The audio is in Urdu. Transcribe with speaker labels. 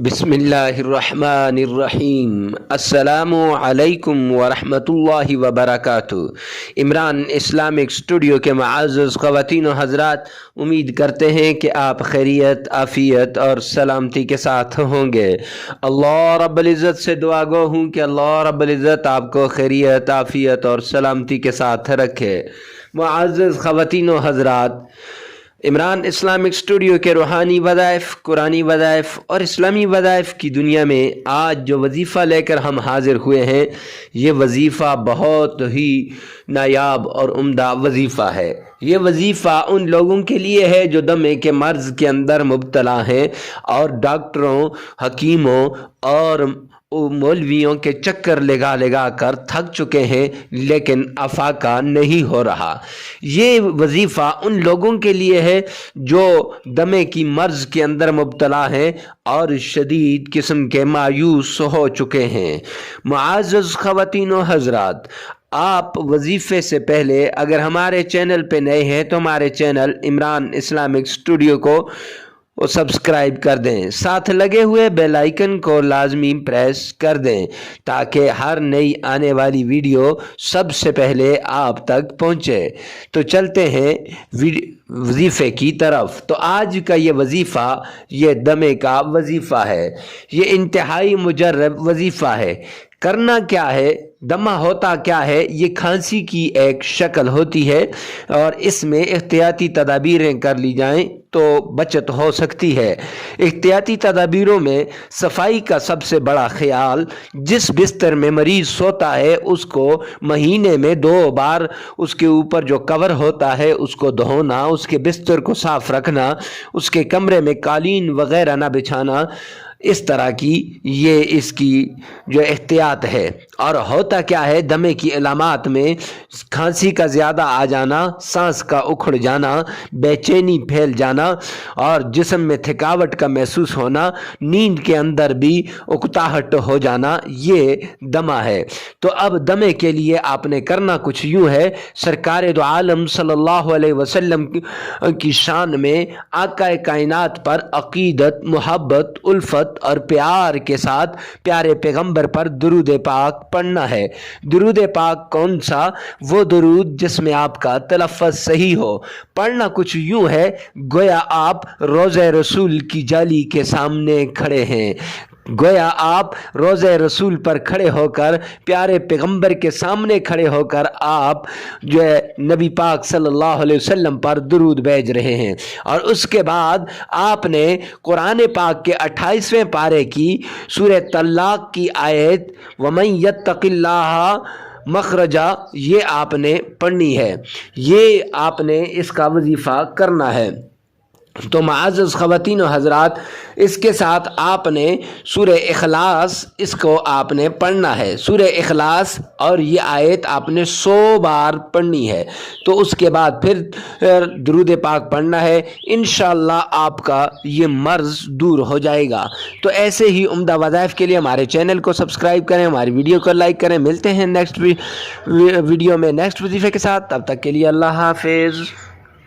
Speaker 1: بسم اللہ الرحمن الرحیم۔ السلام علیکم ورحمۃ اللہ وبرکاتہ۔ عمران اسلامک اسٹوڈیو کے معزز خواتین و حضرات، امید کرتے ہیں کہ آپ خیریت، عافیت اور سلامتی کے ساتھ ہوں گے۔ اللہ رب العزت سے دعا گو ہوں کہ اللہ رب العزت آپ کو خیریت، عافیت اور سلامتی کے ساتھ رکھے۔ معزز خواتین و حضرات، عمران اسلامک اسٹوڈیو کے روحانی وظائف، قرآنی وظائف اور اسلامی وظائف کی دنیا میں آج جو وظیفہ لے کر ہم حاضر ہوئے ہیں، یہ وظیفہ بہت ہی نایاب اور عمدہ وظیفہ ہے۔ یہ وظیفہ ان لوگوں کے لیے ہے جو دمے کے مرض کے اندر مبتلا ہیں اور ڈاکٹروں، حکیموں اور مولویوں کے چکر لگا کر تھک چکے ہیں، لیکن افاقہ نہیں ہو رہا۔ یہ وظیفہ ان لوگوں کے لیے ہے جو دمے کی مرض کے اندر مبتلا ہیں اور شدید قسم کے مایوس ہو چکے ہیں۔ معزز خواتین و حضرات، آپ وظیفے سے پہلے اگر ہمارے چینل پہ نئے ہیں تو ہمارے چینل عمران اسلامک اسٹوڈیو کو سبسکرائب کر دیں، ساتھ لگے ہوئے بیل آئیکن کو لازمی پریس کر دیں تاکہ ہر نئی آنے والی ویڈیو سب سے پہلے آپ تک پہنچے۔ تو چلتے ہیں وظیفے کی طرف۔ تو آج کا یہ وظیفہ یہ دمے کا وظیفہ ہے۔ یہ انتہائی مجرب وظیفہ ہے۔ کرنا کیا ہے؟ دمہ ہوتا کیا ہے؟ یہ کھانسی کی ایک شکل ہوتی ہے اور اس میں احتیاطی تدابیریں کر لی جائیں تو بچت ہو سکتی ہے۔ احتیاطی تدابیروں میں صفائی کا سب سے بڑا خیال، جس بستر میں مریض سوتا ہے اس کو مہینے میں 2 بار اس کے اوپر جو کور ہوتا ہے اس کو دھونا، اس کے بستر کو صاف رکھنا، اس کے کمرے میں قالین وغیرہ نہ بچھانا، اس طرح کی یہ اس کی جو احتیاط ہے۔ اور ہوتا کیا ہے؟ دمے کی علامات میں کھانسی کا زیادہ آ جانا، سانس کا اکھڑ جانا، بے چینی پھیل جانا اور جسم میں تھکاوٹ کا محسوس ہونا، نیند کے اندر بھی اکتاہٹ ہو جانا، یہ دمہ ہے۔ تو اب دمے کے لیے آپ نے کرنا کچھ یوں ہے۔ سرکار دو عالم صلی اللہ علیہ وسلم کی شان میں آقا کائنات پر عقیدت، محبت، الفت اور پیار کے ساتھ پیارے پیغمبر پر درود پاک پڑھنا ہے۔ درود پاک کون سا؟ وہ درود جس میں آپ کا تلفظ صحیح ہو۔ پڑھنا کچھ یوں ہے گویا آپ روضہ رسول کی جالی کے سامنے کھڑے ہیں، گویا آپ روضہ رسول پر کھڑے ہو کر، پیارے پیغمبر کے سامنے کھڑے ہو کر آپ جو ہے نبی پاک صلی اللہ علیہ وسلم پر درود بھیج رہے ہیں۔ اور اس کے بعد آپ نے قرآن پاک کے 28ویں پارے کی سورہ طلاق کی آیت وَمَن يَتَّقِ اللَّهَ مخرجا، یہ آپ نے پڑھنی ہے، یہ آپ نے اس کا وظیفہ کرنا ہے۔ تو معزز خواتین و حضرات، اس کے ساتھ آپ نے سورہ اخلاص، اس کو آپ نے پڑھنا ہے، سورہ اخلاص، اور یہ آیت آپ نے 100 بار پڑھنی ہے۔ تو اس کے بعد پھر درود پاک پڑھنا ہے، انشاءاللہ آپ کا یہ مرض دور ہو جائے گا۔ تو ایسے ہی عمدہ وظائف کے لیے ہمارے چینل کو سبسکرائب کریں، ہماری ویڈیو کو لائک کریں۔ ملتے ہیں نیکسٹ ویڈیو میں نیکسٹ وظیفے کے ساتھ، تب تک کے لیے اللہ حافظ۔